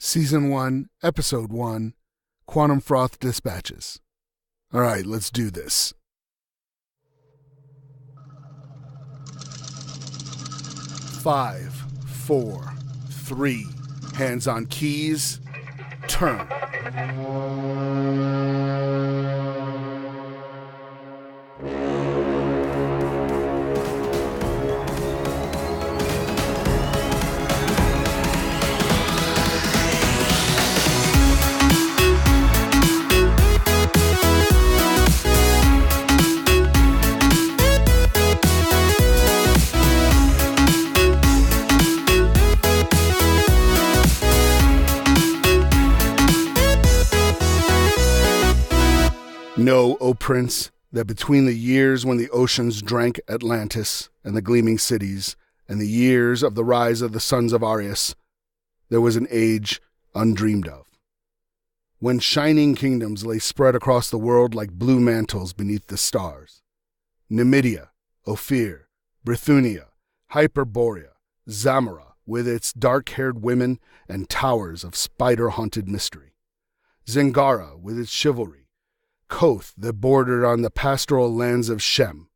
Season 1, Episode 1, Quantum Froth Dispatches. All right, let's do this. Five, four, three, hands on keys, turn. Know, O Prince, that between the years when the oceans drank Atlantis and the gleaming cities, and the years of the rise of the sons of Arius, there was an age undreamed of, when shining kingdoms lay spread across the world like blue mantles beneath the stars. Numidia, Ophir, Bithynia, Hyperborea, Zamora, with its dark-haired women and towers of spider-haunted mystery. Zingara, with its chivalry. Koth, that bordered on the pastoral lands of Shem,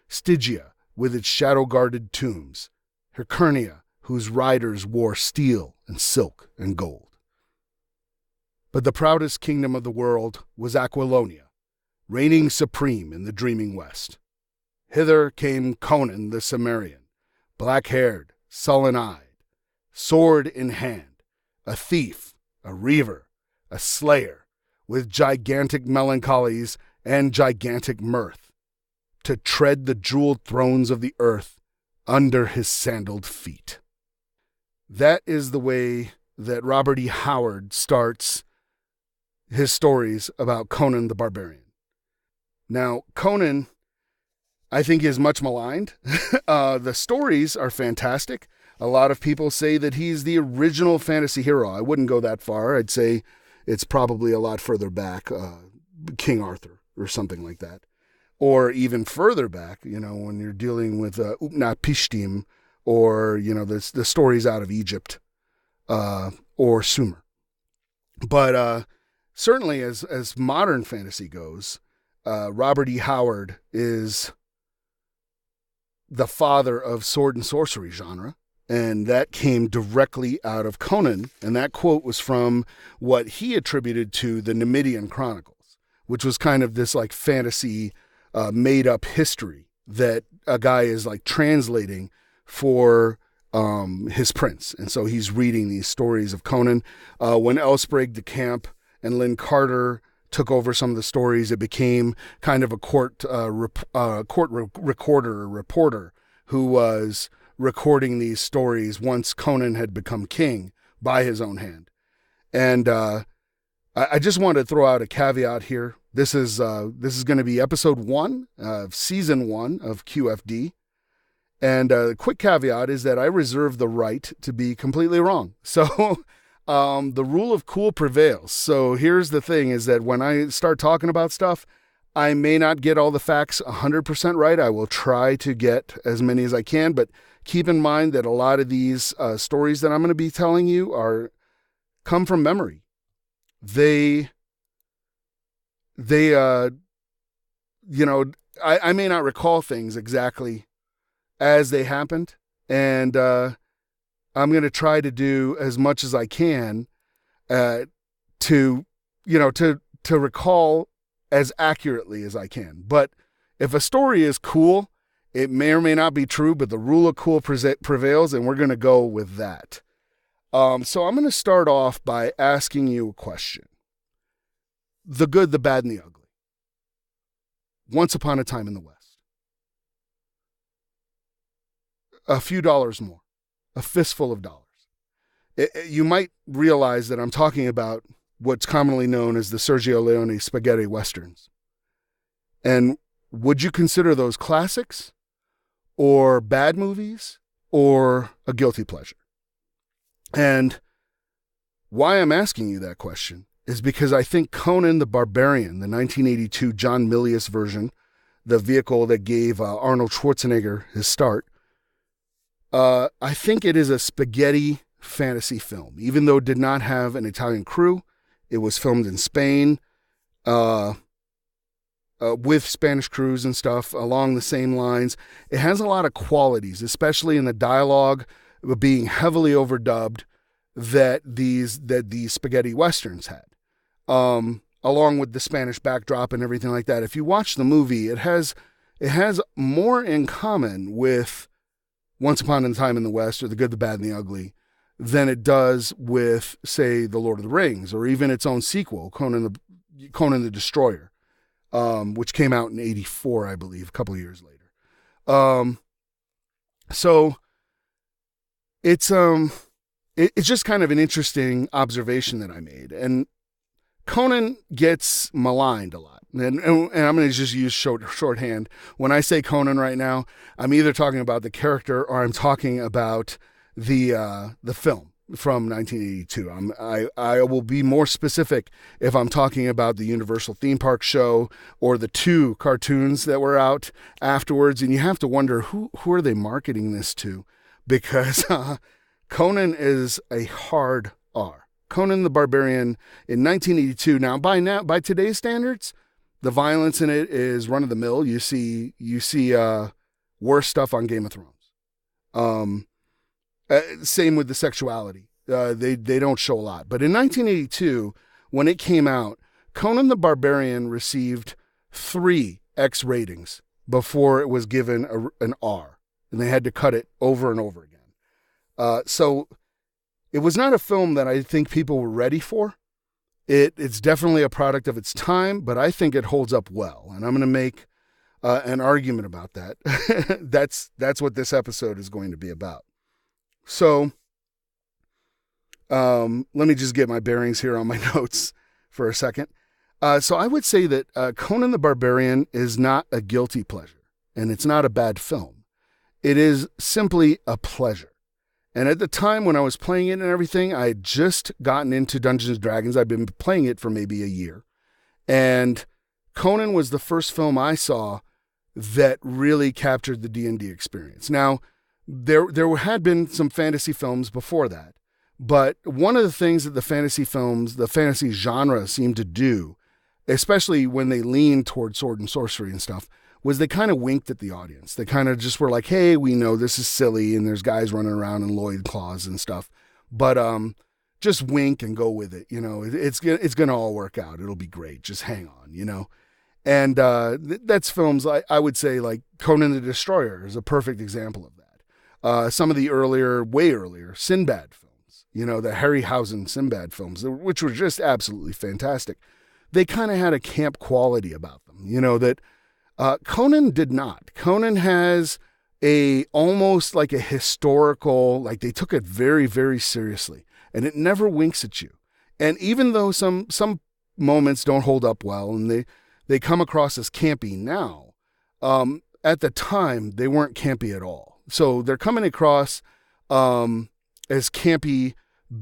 Stygia, with its shadow-guarded tombs, Hyrcania, whose riders wore steel and silk and gold. But the proudest kingdom of the world was Aquilonia, reigning supreme in the dreaming west. Hither came Conan the Cimmerian, black-haired, sullen-eyed, sword in hand, a thief, a reaver, a slayer, with gigantic melancholies and gigantic mirth, to tread the jeweled thrones of the earth under his sandaled feet. That is the way that Robert E. Howard starts his stories about Conan the Barbarian. Now, Conan, I think, is much maligned. The stories are fantastic. A lot of people say that he's the original fantasy hero. I wouldn't go that far. I'd say it's probably a lot further back, King Arthur or something like that. Or even further back, when you're dealing with Utnapishtim or, the stories out of Egypt or Sumer. But certainly as modern fantasy goes, Robert E. Howard is the father of sword and sorcery genre. And that came directly out of Conan. And that quote was from what he attributed to the Numidian Chronicles, which was kind of this like fantasy made up history that a guy is like translating for his prince. And so he's reading these stories of Conan. When Elsbreg de Camp and Lynn Carter took over some of the stories, it became kind of a court recorder or reporter who was recording these stories once Conan had become king by his own hand. And I just want to throw out a caveat here. This is going to be episode 1 of season 1 of QFD. And a quick caveat is that I reserve the right to be completely wrong. So the rule of cool prevails. So here's the thing is that when I start talking about stuff, I may not get all the facts 100% right. I will try to get as many as I can, but keep in mind that a lot of these stories that I'm going to be telling you come from memory. I may not recall things exactly as they happened, and I'm going to try to do as much as I can to recall as accurately as I can. But if a story is cool, it may or may not be true, but the rule of cool prevails, and we're going to go with that. So I'm going to start off by asking you a question. The good, the bad, and the ugly. Once upon a time in the West. A few dollars more. A fistful of dollars. You might realize that I'm talking about what's commonly known as the Sergio Leone spaghetti westerns. And would you consider those classics, or bad movies, or a guilty pleasure? And why I'm asking you that question is because I think Conan the Barbarian, the 1982 John Milius version, the vehicle that gave Arnold Schwarzenegger his start, I think it is a spaghetti fantasy film. Even though it did not have an Italian crew, it was filmed in Spain, with Spanish crews and stuff along the same lines. It has a lot of qualities, especially in the dialogue being heavily overdubbed that these spaghetti westerns had, along with the Spanish backdrop and everything like that. If you watch the movie, it has more in common with Once Upon a Time in the West, or The Good, the Bad, and the Ugly, than it does with, say, The Lord of the Rings, or even its own sequel, Conan the Destroyer, which came out in '84, I believe, a couple of years later. So it's just kind of an interesting observation that I made. And Conan gets maligned a lot. And I'm going to just use shorthand. When I say Conan right now, I'm either talking about the character or I'm talking about the film from 1982. I will be more specific if I'm talking about the Universal Theme Park show or the 2 cartoons that were out afterwards. And you have to wonder, who are they marketing this to? Because Conan is a hard R. Conan the Barbarian in 1982. Now, by today's standards, the violence in it is run of the mill. You see worse stuff on Game of Thrones. Same with the sexuality. They don't show a lot. But in 1982, when it came out, Conan the Barbarian received 3 X ratings before it was given an R, and they had to cut it over and over again. So it was not a film that I think people were ready for. It's definitely a product of its time, but I think it holds up well. And I'm going to make an argument about that. That's what this episode is going to be about. So let me just get my bearings here on my notes for a second. So I would say that Conan the Barbarian is not a guilty pleasure, and it's not a bad film. It is simply a pleasure. And at the time when I was playing it and everything, I had just gotten into Dungeons & Dragons. I'd been playing it for maybe a year. And Conan was the first film I saw that really captured the D&D experience. Now, there had been some fantasy films before that. But one of the things that the fantasy genre seemed to do, especially when they leaned toward sword and sorcery and stuff, was they kind of winked at the audience. They kind of just were like, hey, we know this is silly and there's guys running around in loincloths and stuff, but just wink and go with it. You know, it's going to all work out. It'll be great. Just hang on, you know. And that's films, I would say, like Conan the Destroyer is a perfect example of that. Some of the way earlier, Sinbad films, you know, the Harryhausen Sinbad films, which were just absolutely fantastic. They kind of had a camp quality about them, you know, that Conan did not. Conan has almost like a historical, like they took it very, very seriously, and it never winks at you. And even though some moments don't hold up well and they come across as campy now, at the time they weren't campy at all. So they're coming across as campy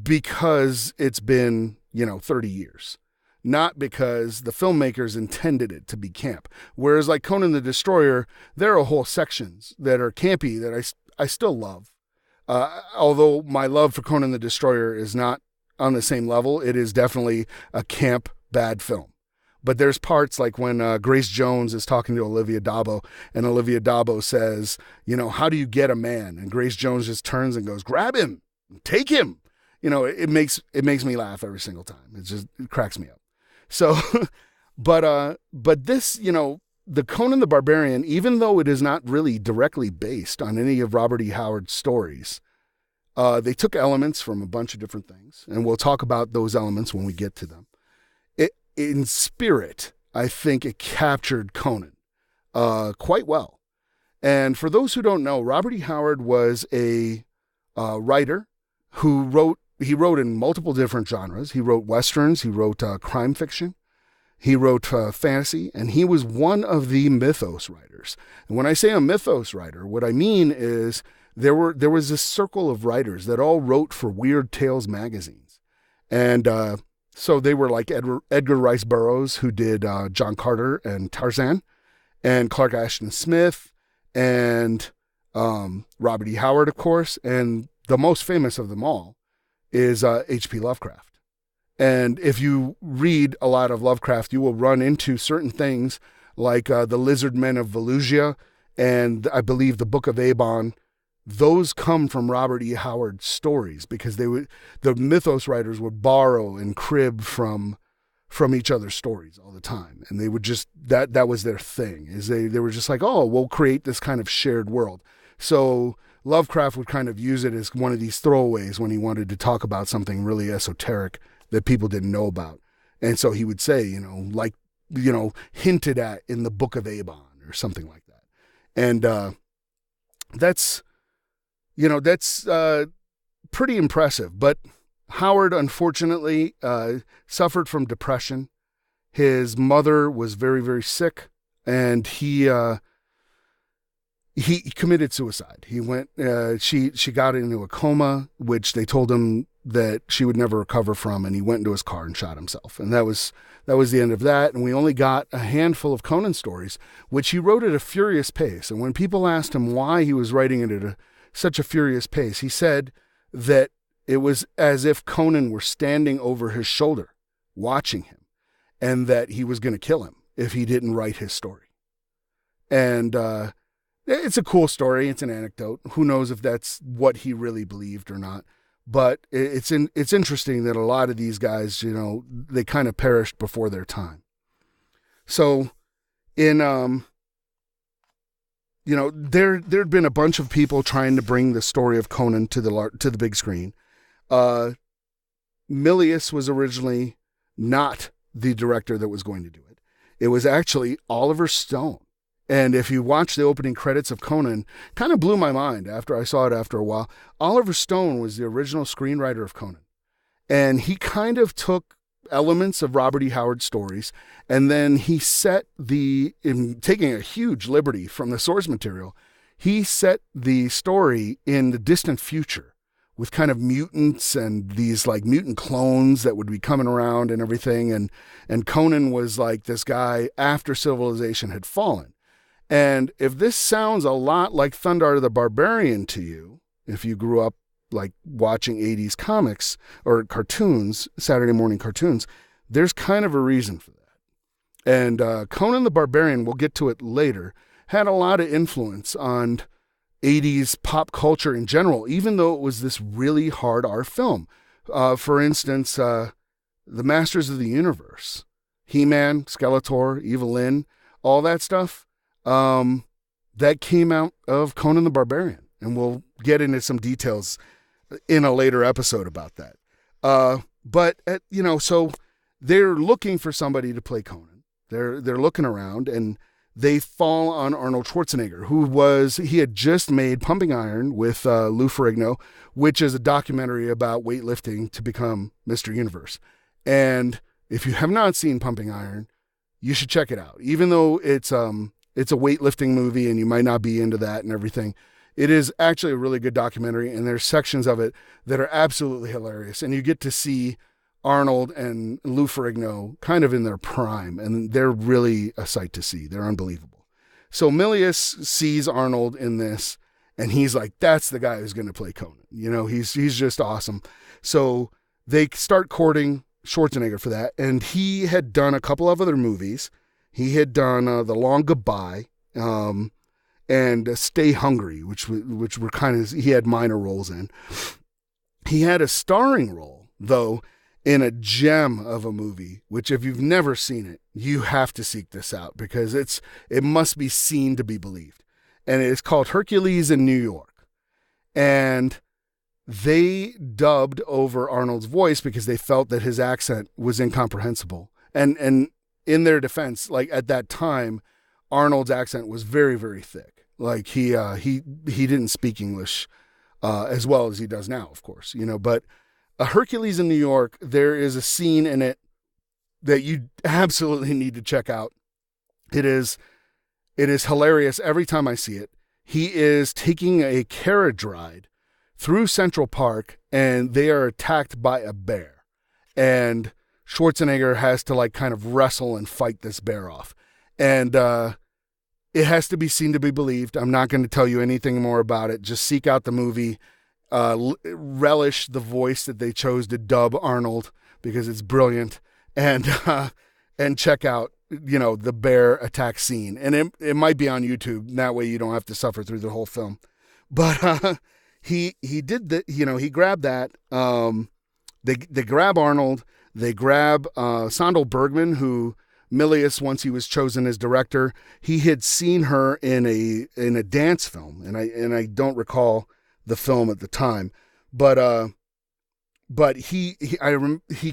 because it's been, 30 years. Not because the filmmakers intended it to be camp. Whereas like Conan the Destroyer, there are whole sections that are campy that I still love. Although my love for Conan the Destroyer is not on the same level, it is definitely a camp bad film. But there's parts like when Grace Jones is talking to Olivia d'Abo, and Olivia d'Abo says, how do you get a man? And Grace Jones just turns and goes, grab him, take him. It makes me laugh every single time. It cracks me up. So, but this, the Conan the Barbarian, even though it is not really directly based on any of Robert E. Howard's stories, they took elements from a bunch of different things, and we'll talk about those elements when we get to them. In spirit, I think it captured Conan quite well. And for those who don't know, Robert E. Howard was a writer who wrote in multiple different genres. He wrote Westerns, he wrote crime fiction, he wrote fantasy, and he was one of the mythos writers. And when I say a mythos writer, what I mean is there was this circle of writers that all wrote for Weird Tales magazines. And so they were like Edgar Rice Burroughs, who did John Carter and Tarzan, and Clark Ashton Smith, and Robert E. Howard, of course, and the most famous of them all is H.P. Lovecraft. And if you read a lot of Lovecraft, you will run into certain things like the Lizard Men of Valusia and I believe the Book of Avon. Those come from Robert E. Howard's stories because the mythos writers would borrow and crib from each other's stories all the time. And they would just, that was their thing, is they were just like, oh, we'll create this kind of shared world. So Lovecraft would kind of use it as one of these throwaways when he wanted to talk about something really esoteric that people didn't know about. And so he would say, hinted at in the Book of Avon or something like that. And that's pretty impressive. But Howard, unfortunately, suffered from depression. His mother was very, very sick, and he committed suicide. He went. She got into a coma, which they told him that she would never recover from, and he went into his car and shot himself. And that was the end of that. And we only got a handful of Conan stories, which he wrote at a furious pace. And when people asked him why he was writing it at such a furious pace, he said that it was as if Conan were standing over his shoulder, watching him, and that he was going to kill him if he didn't write his story. And it's a cool story. It's an anecdote. Who knows if that's what he really believed or not. But it's interesting that a lot of these guys, they kind of perished before their time. So there'd been a bunch of people trying to bring the story of Conan to the big screen. Milius was originally not the director that was going to do it. It was actually Oliver Stone. And if you watch the opening credits of Conan, kind of blew my mind after I saw it after a while. Oliver Stone was the original screenwriter of Conan. And he kind of took elements of Robert E. Howard's stories, and then he in taking a huge liberty from the source material, he set the story in the distant future with kind of mutants and these like mutant clones that would be coming around and everything. And Conan was like this guy after civilization had fallen. And if this sounds a lot like Thundar the Barbarian to you, if you grew up like watching 80s comics or cartoons, Saturday morning cartoons, there's kind of a reason for that. And Conan the Barbarian, we'll get to it later, had a lot of influence on 80s pop culture in general, even though it was this really hard R film. For instance, the Masters of the Universe, He-Man, Skeletor, Evil-Lyn, all that stuff, that came out of Conan the Barbarian. And we'll get into some details in a later episode about that. So they're looking for somebody to play Conan. They're looking around, and they fall on Arnold Schwarzenegger, he had just made Pumping Iron with Lou Ferrigno, which is a documentary about weightlifting to become Mr. Universe. And if you have not seen Pumping Iron, you should check it out. Even though it's a weightlifting movie and you might not be into that and everything, it is actually a really good documentary, and there's sections of it that are absolutely hilarious. And you get to see Arnold and Lou Ferrigno kind of in their prime, and they're really a sight to see. They're unbelievable. So Milius sees Arnold in this, and he's like, that's the guy who's going to play Conan. He's just awesome. So they start courting Schwarzenegger for that, and he had done a couple of other movies. He had done The Long Goodbye, and Stay Hungry, which were kind of, he had minor roles in. He had a starring role, though, in a gem of a movie, which if you've never seen it, you have to seek this out because it must be seen to be believed. And it's called Hercules in New York. And they dubbed over Arnold's voice because they felt that his accent was incomprehensible. And in their defense, like at that time, Arnold's accent was very, very thick. Like he didn't speak English as well as he does now, of course, but a Hercules in New York, there is a scene in it that you absolutely need to check out. It is hilarious every time I see it. He is taking a carriage ride through Central Park, and they are attacked by a bear. And Schwarzenegger has to like kind of wrestle and fight this bear off. And it has to be seen to be believed. I'm not going to tell you anything more about it. Just seek out the movie relish the voice that they chose to dub Arnold because it's brilliant, and check out the bear attack scene, and it might be on YouTube. That way you don't have to suffer through the whole film. But he did that. He grabbed that. They grab Arnold. They grab Sandal Bergman, who Milius, once he was chosen as director, he had seen her in a dance film, and I don't recall the film at the time, but he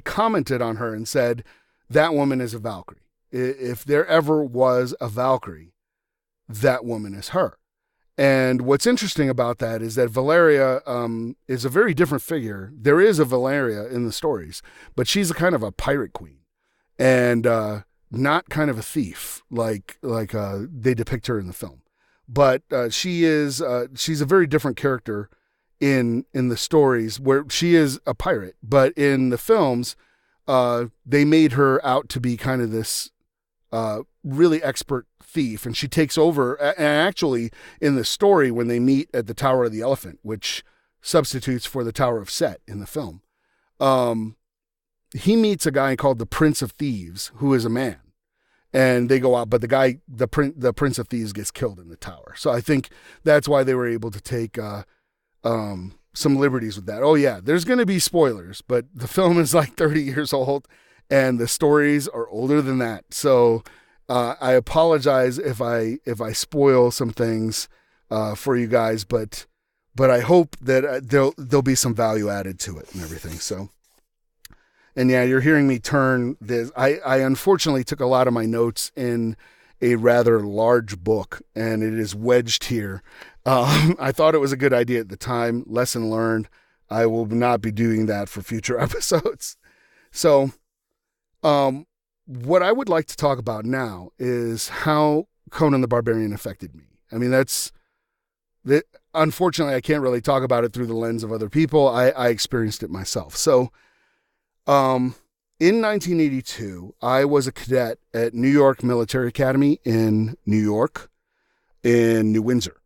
commented on her and said, that woman is a Valkyrie. If there ever was a Valkyrie, that woman is her. And what's interesting about that is that Valeria is a very different figure. There is a Valeria in the stories, but she's a kind of a pirate queen, and not kind of a thief like they depict her in the film. But she's a very different character in the stories, where she is a pirate, but in the films, they made her out to be kind of this really expert thief, and she takes over. And actually, in the story, when they meet at the Tower of the Elephant, which substitutes for the Tower of Set in the film, he meets a guy called the Prince of Thieves, who is a man, and they go out. But the Prince of Thieves gets killed in the tower. So I think that's why they were able to take some liberties with that. Oh yeah, there's going to be spoilers, but the film is like 30 years old, and the stories are older than that. So I apologize if I spoil some things for you guys, but I hope that there'll be some value added to it and everything. So, and yeah, you're hearing me turn this. I unfortunately took a lot of my notes in a rather large book, and it is wedged here. I thought it was a good idea at the time. Lesson learned. I will not be doing that for future episodes. So, what I would like to talk about now is how Conan the Barbarian affected me. I mean, unfortunately, I can't really talk about it through the lens of other people. I experienced it myself. So, in 1982, I was a cadet at New York Military Academy in New York, in New Windsor.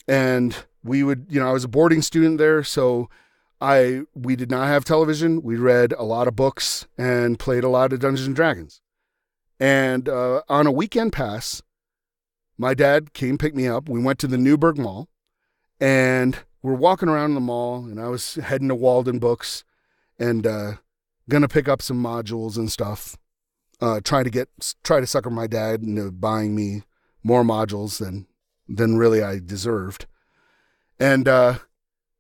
And we would, I was a boarding student there, so we did not have television. We read a lot of books and played a lot of Dungeons and Dragons. And on a weekend pass, my dad came pick me up. We went to the Newburgh Mall, and we're walking around the mall, and I was heading to Walden Books and gonna pick up some modules and stuff. Try to sucker my dad into buying me more modules than really I deserved. And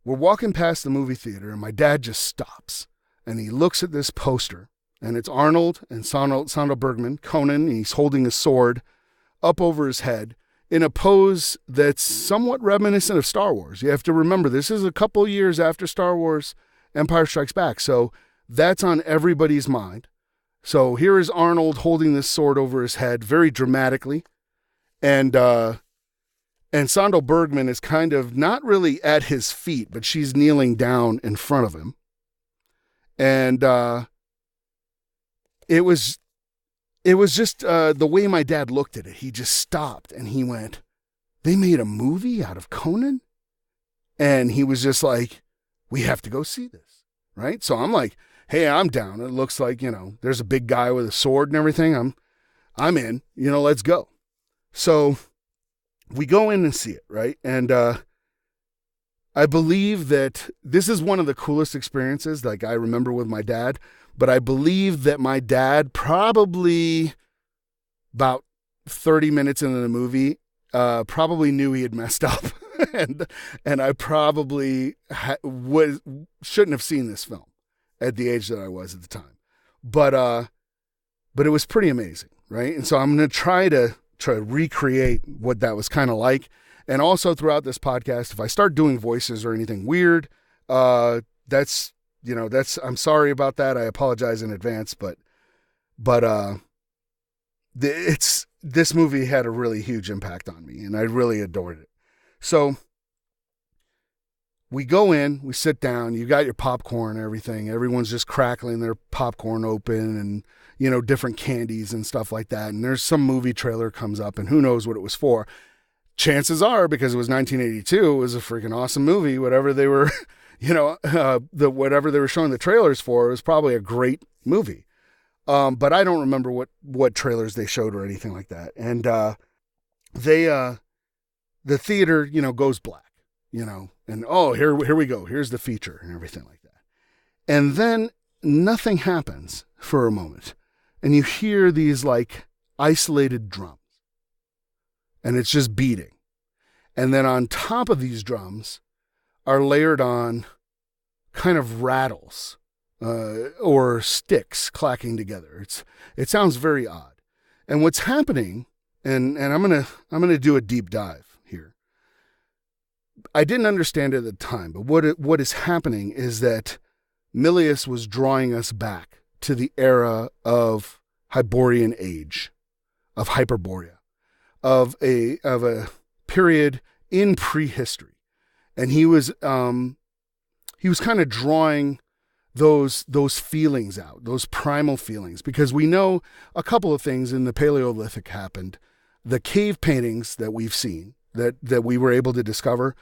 we're walking past the movie theater, and my dad just stops, and he looks at this poster, and it's Arnold and Sandal Bergman, Conan, and he's holding a sword up over his head in a pose that's somewhat reminiscent of Star Wars. You have to remember, this is a couple years after Star Wars Empire Strikes Back, so that's on everybody's mind. So here is Arnold holding this sword over his head very dramatically, and Sandal Bergman is kind of not really at his feet, but she's kneeling down in front of him. And it was just the way my dad looked at it. He just stopped and he went, "They made a movie out of Conan?" And he was just like, "We have to go see this." Right? So I'm like, "Hey, I'm down. It looks like, there's a big guy with a sword and everything. I'm in, let's go." So we go in and see it, right? And I believe that this is one of the coolest experiences like I remember with my dad, but I believe that my dad probably about 30 minutes into the movie probably knew he had messed up. and I probably shouldn't have seen this film at the age that I was at the time. But it was pretty amazing, right? And so I'm going to try to recreate what that was kind of like. And also throughout this podcast, if I start doing voices or anything weird, I'm sorry about that. I apologize in advance, but this movie had a really huge impact on me, and I really adored it. So we go in, we sit down, you got your popcorn and everything. Everyone's just crackling their popcorn open and, different candies and stuff like that. And there's some movie trailer comes up and who knows what it was for. Chances are, because it was 1982, it was a freaking awesome movie, whatever they were the whatever they were showing the trailers for was probably a great movie. But I don't remember what trailers they showed or anything like that. And the theater, goes black, and here we go. Here's the feature and everything like that. And then nothing happens for a moment. And you hear these like isolated drums. And it's just beating. And then on top of these drums are layered on kind of rattles or sticks clacking together. It sounds very odd. And what's happening, and I'm gonna do a deep dive here. I didn't understand it at the time, but what is happening is that Milius was drawing us back to the era of Hyborian age, of Hyperborea, of a period in prehistory, and he was kind of drawing those feelings out, those primal feelings, because we know a couple of things in the Paleolithic happened. The cave paintings that we've seen, that we were able to discover,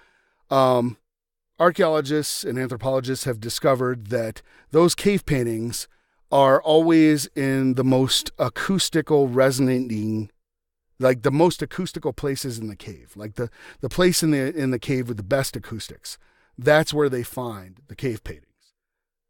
archaeologists and anthropologists have discovered that those cave paintings are always in the most acoustical resonating, like the most acoustical places in the cave, like the place in the cave with the best acoustics. That's where they find the cave paintings.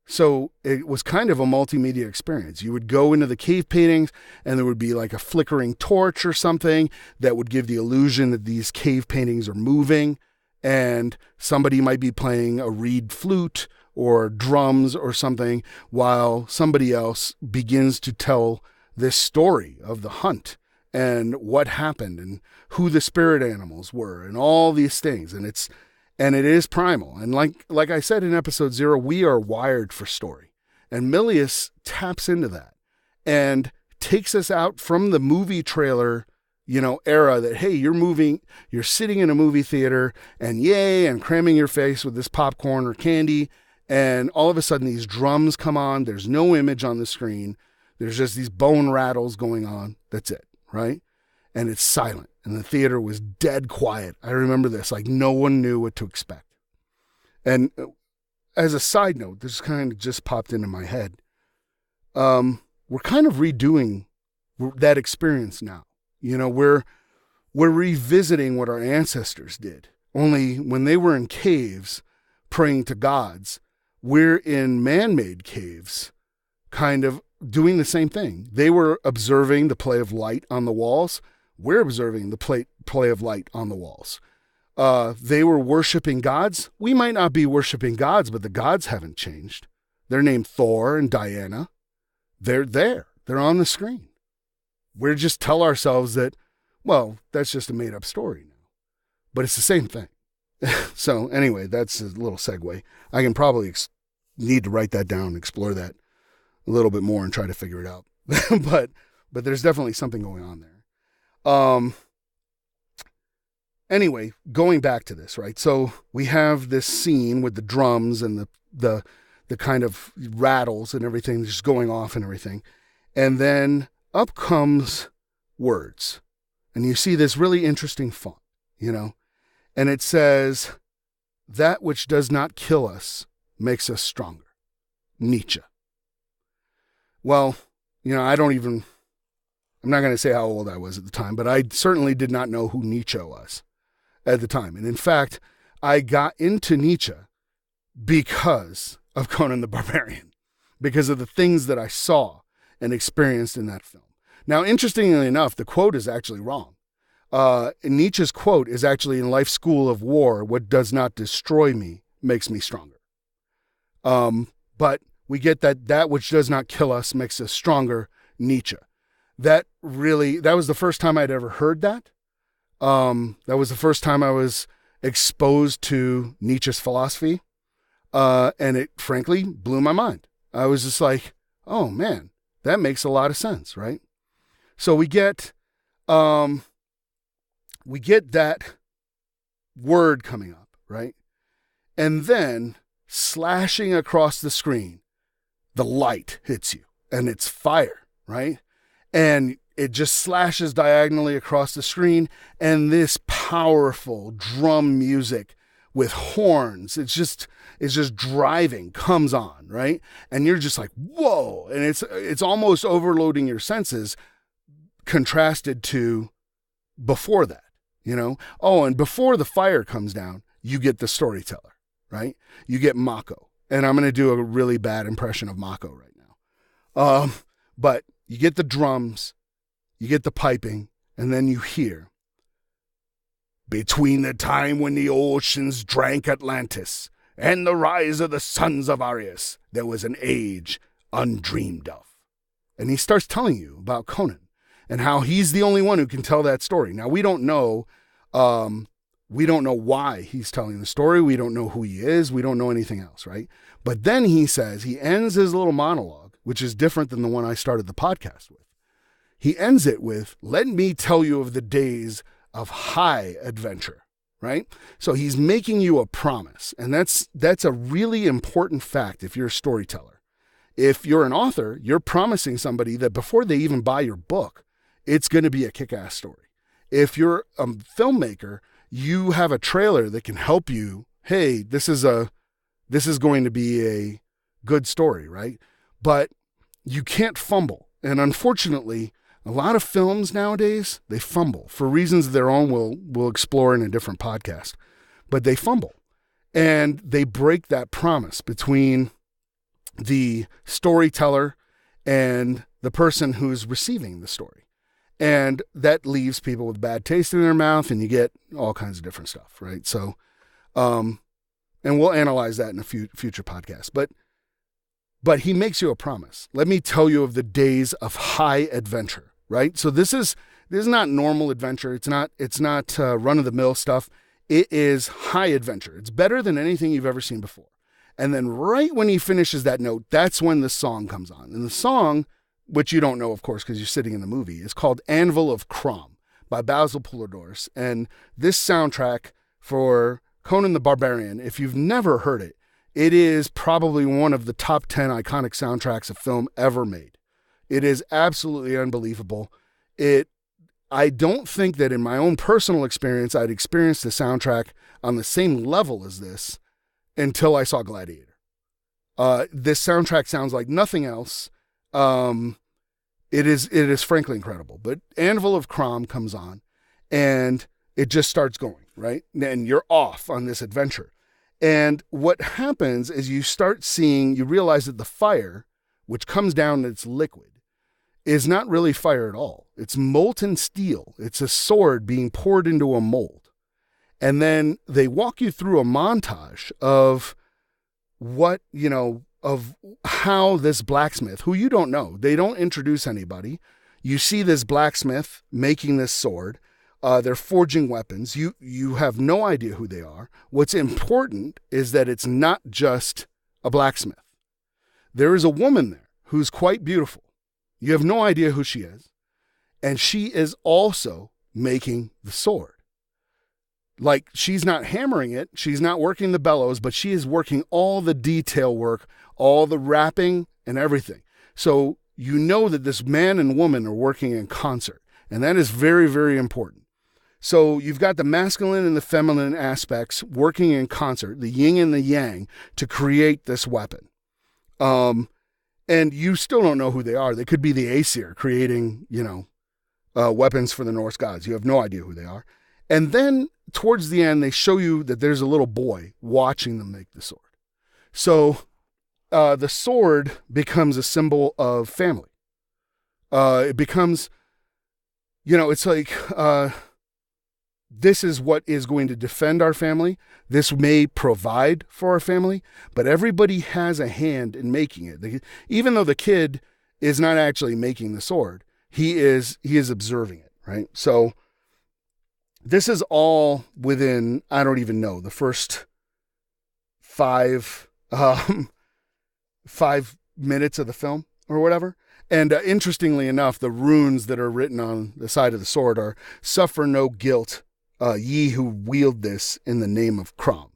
So it was kind of a multimedia experience. You would go into the cave paintings and there would be like a flickering torch or something that would give the illusion that these cave paintings are moving, and somebody might be playing a reed flute or drums or something while somebody else begins to tell this story of the hunt and what happened and who the spirit animals were and all these things. And it is primal. And like I said in episode 0, we are wired for story. And Milius taps into that and takes us out from the movie trailer, era that, hey, you're sitting in a movie theater and yay, and cramming your face with this popcorn or candy. And all of a sudden these drums come on. There's no image on the screen. There's just these bone rattles going on. That's it, right? And it's silent. And the theater was dead quiet. I remember this, like no one knew what to expect. And as a side note, this kind of just popped into my head. We're kind of redoing that experience now. We're revisiting what our ancestors did. Only when they were in caves praying to gods, we're in man-made caves kind of doing the same thing. They were observing the play of light on the walls. We're observing the play of light on the walls. They were worshiping gods. We might not be worshiping gods, but the gods haven't changed. They're named Thor and Diana. They're there. They're on the screen. We just tell ourselves that, well, that's just a made-up story now. But it's the same thing. So anyway, that's a little segue. I can probably need to write that down and explore that a little bit more and try to figure it out. but there's definitely something going on there. Anyway, going back to this, right? So we have this scene with the drums and the kind of rattles and everything just going off and everything. And then up comes words. And you see this really interesting font, and it says, "That which does not kill us makes us stronger." Nietzsche. Well, I'm not going to say how old I was at the time, but I certainly did not know who Nietzsche was at the time. And in fact, I got into Nietzsche because of Conan the Barbarian, because of the things that I saw and experienced in that film. Now, interestingly enough, the quote is actually wrong. Nietzsche's quote is actually in Life's School of War, "What does not destroy me makes me stronger." But we get that which does not kill us makes us stronger, Nietzsche. That was the first time I'd ever heard that. That was the first time I was exposed to Nietzsche's philosophy. And it frankly blew my mind. I was just like, oh man, that makes a lot of sense, right? So we get that word coming up, right? And then slashing across the screen, the light hits you and it's fire, right? And it just slashes diagonally across the screen, and this powerful drum music with horns. It's just driving, comes on, right? And you're just like, whoa. And it's almost overloading your senses contrasted to before that, you know? Oh, and before the fire comes down, you get the storyteller, right? You get Mako. And I'm going to do a really bad impression of Mako right now. But you get the drums, you get the piping, and then you hear, between the time when the oceans drank Atlantis and the rise of the sons of Arius, there was an age undreamed of. And he starts telling you about Conan and how he's the only one who can tell that story. Now, we don't know why he's telling the story. We don't know who he is. We don't know anything else, right? But then he says, he ends his little monologue, which is different than the one I started the podcast with. He ends it with, let me tell you of the days of high adventure, right? So he's making you a promise. And that's a really important fact if you're a storyteller. If you're an author, you're promising somebody that before they even buy your book, it's going to be a kick-ass story. If you're a filmmaker, you have a trailer that can help you. Hey, this is going to be a good story, right? But you can't fumble. And unfortunately, a lot of films nowadays, they fumble for reasons of their own we'll explore in a different podcast. But they fumble. And they break that promise between the storyteller and the person who's receiving the story. And that leaves people with bad taste in their mouth, and you get all kinds of different stuff, right? So, and we'll analyze that in a future podcast. But he makes you a promise. Let me tell you of the days of high adventure, right? So this is not normal adventure. It's not run-of-the-mill stuff. It is high adventure. It's better than anything you've ever seen before. And then right when he finishes that note, that's when the song comes on. And the song, which you don't know, of course, because you're sitting in the movie, is called Anvil of Crom by Basil Poledouris. And this soundtrack for Conan the Barbarian, if you've never heard it, it is probably one of the top 10 iconic soundtracks a film ever made. It is absolutely unbelievable. I don't think that in my own personal experience, I'd experienced the soundtrack on the same level as this until I saw Gladiator. This soundtrack sounds like nothing else. It is frankly incredible. But Anvil of Crom comes on and it just starts going, right? And you're off on this adventure. And what happens is you realize that the fire, which comes down and it's liquid, is not really fire at all. It's molten steel. It's a sword being poured into a mold. And then they walk you through a montage of of how this blacksmith, who you don't know, they don't introduce anybody. You see this blacksmith making this sword. They're forging weapons. You have no idea who they are. What's important is that it's not just a blacksmith. There is a woman there who's quite beautiful. You have no idea who she is. And she is also making the sword. Like, she's not hammering it. She's not working the bellows, but she is working all the detail work, all the wrapping and everything. So you know that this man and woman are working in concert. And that is very, very important. So you've got the masculine and the feminine aspects working in concert, the yin and the yang, to create this weapon. And you still don't know who they are. They could be the Aesir creating, weapons for the Norse gods. You have no idea who they are. And then towards the end, they show you that there's a little boy watching them make the sword. So the sword becomes a symbol of family. It becomes, it's like, this is what is going to defend our family. This may provide for our family, but everybody has a hand in making it. Even though the kid is not actually making the sword, he is observing it, right? So this is all within, I don't even know, the first 5 minutes of the film or whatever. And interestingly enough, the runes that are written on the side of the sword are "Suffer no guilt, ye who wield this in the name of Crom."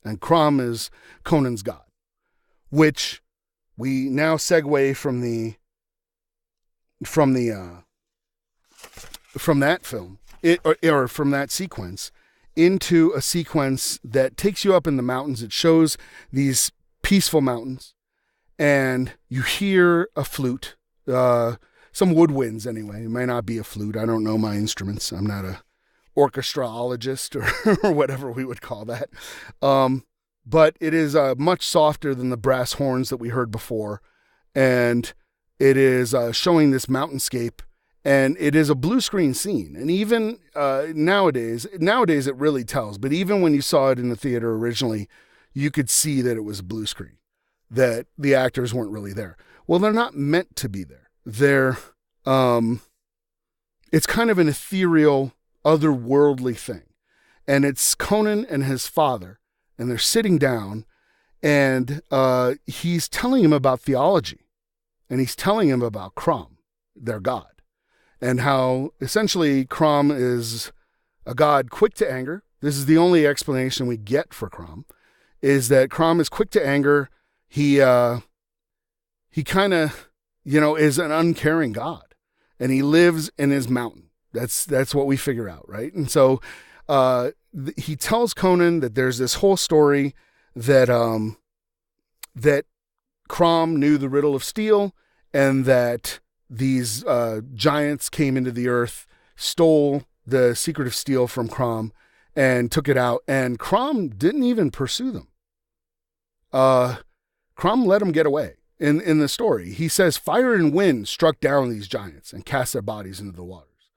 And Crom is Conan's god, which we now segue from that film, or from that sequence into a sequence that takes you up in the mountains. It shows these peaceful mountains, and you hear a flute, some woodwinds anyway. It may not be a flute. I don't know my instruments. I'm not a orchestraologist or whatever we would call that. But it is much softer than the brass horns that we heard before. And it is showing this mountainscape, and it is a blue screen scene. And even nowadays it really tells. But even when you saw it in the theater originally, you could see that it was a blue screen, that the actors weren't really there. Well, they're not meant to be there. They're, it's kind of an ethereal, otherworldly thing. And it's Conan and his father, and they're sitting down, and he's telling him about theology, and he's telling him about Crom, their god, and how essentially Crom is a god quick to anger. This is the only explanation we get for Crom, is that Crom is quick to anger. He kind of, is an uncaring god, and he lives in his mountain. That's what we figure out, right? And so he tells Conan that there's this whole story that that Crom knew the riddle of steel, and that these giants came into the earth, stole the secret of steel from Crom, and took it out. And Crom didn't even pursue them. Crom let them get away. In the story, he says fire and wind struck down these giants and cast their bodies into the waters.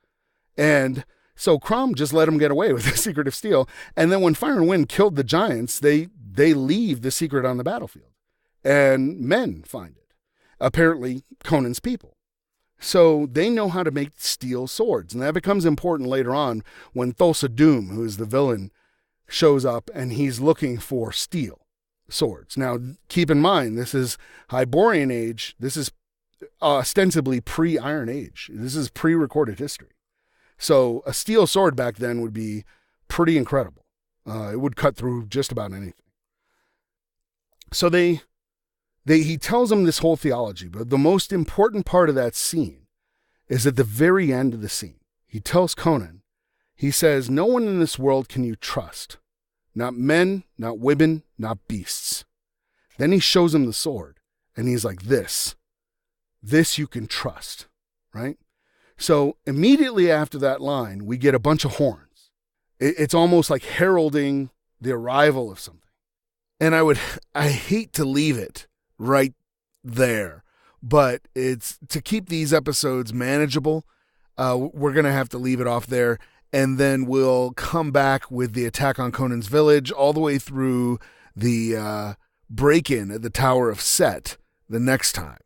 And so Crom just let them get away with the secret of steel. And then when fire and wind killed the giants, they leave the secret on the battlefield. And men find it. Apparently, Conan's people. So they know how to make steel swords. And that becomes important later on when Thulsa Doom, who is the villain, shows up and he's looking for steel swords. Now, keep in mind, this is Hyborian Age. This is ostensibly pre-Iron Age. This is pre-recorded history. So a steel sword back then would be pretty incredible. It would cut through just about anything. So he tells them this whole theology, but the most important part of that scene is at the very end of the scene. He tells Conan, he says, no one in this world can you trust. Not men, not women, not beasts. Then he shows him the sword, and he's like, this you can trust, right? So immediately after that line, we get a bunch of horns. It's almost like heralding the arrival of something. And I hate to leave it right there, but it's to keep these episodes manageable. We're going to have to leave it off there. And then we'll come back with the attack on Conan's village all the way through the break-in at the Tower of Set the next time.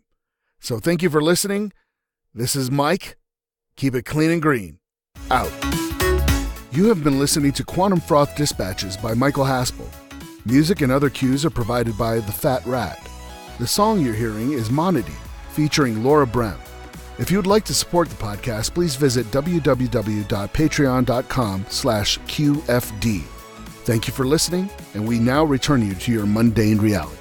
So thank you for listening. This is Mike. Keep it clean and green. Out. You have been listening to Quantum Froth Dispatches by Michael Haspel. Music and other cues are provided by The Fat Rat. The song you're hearing is Monody, featuring Laura Brem. If you would like to support the podcast, please visit www.patreon.com/QFD. Thank you for listening, and we now return you to your mundane reality.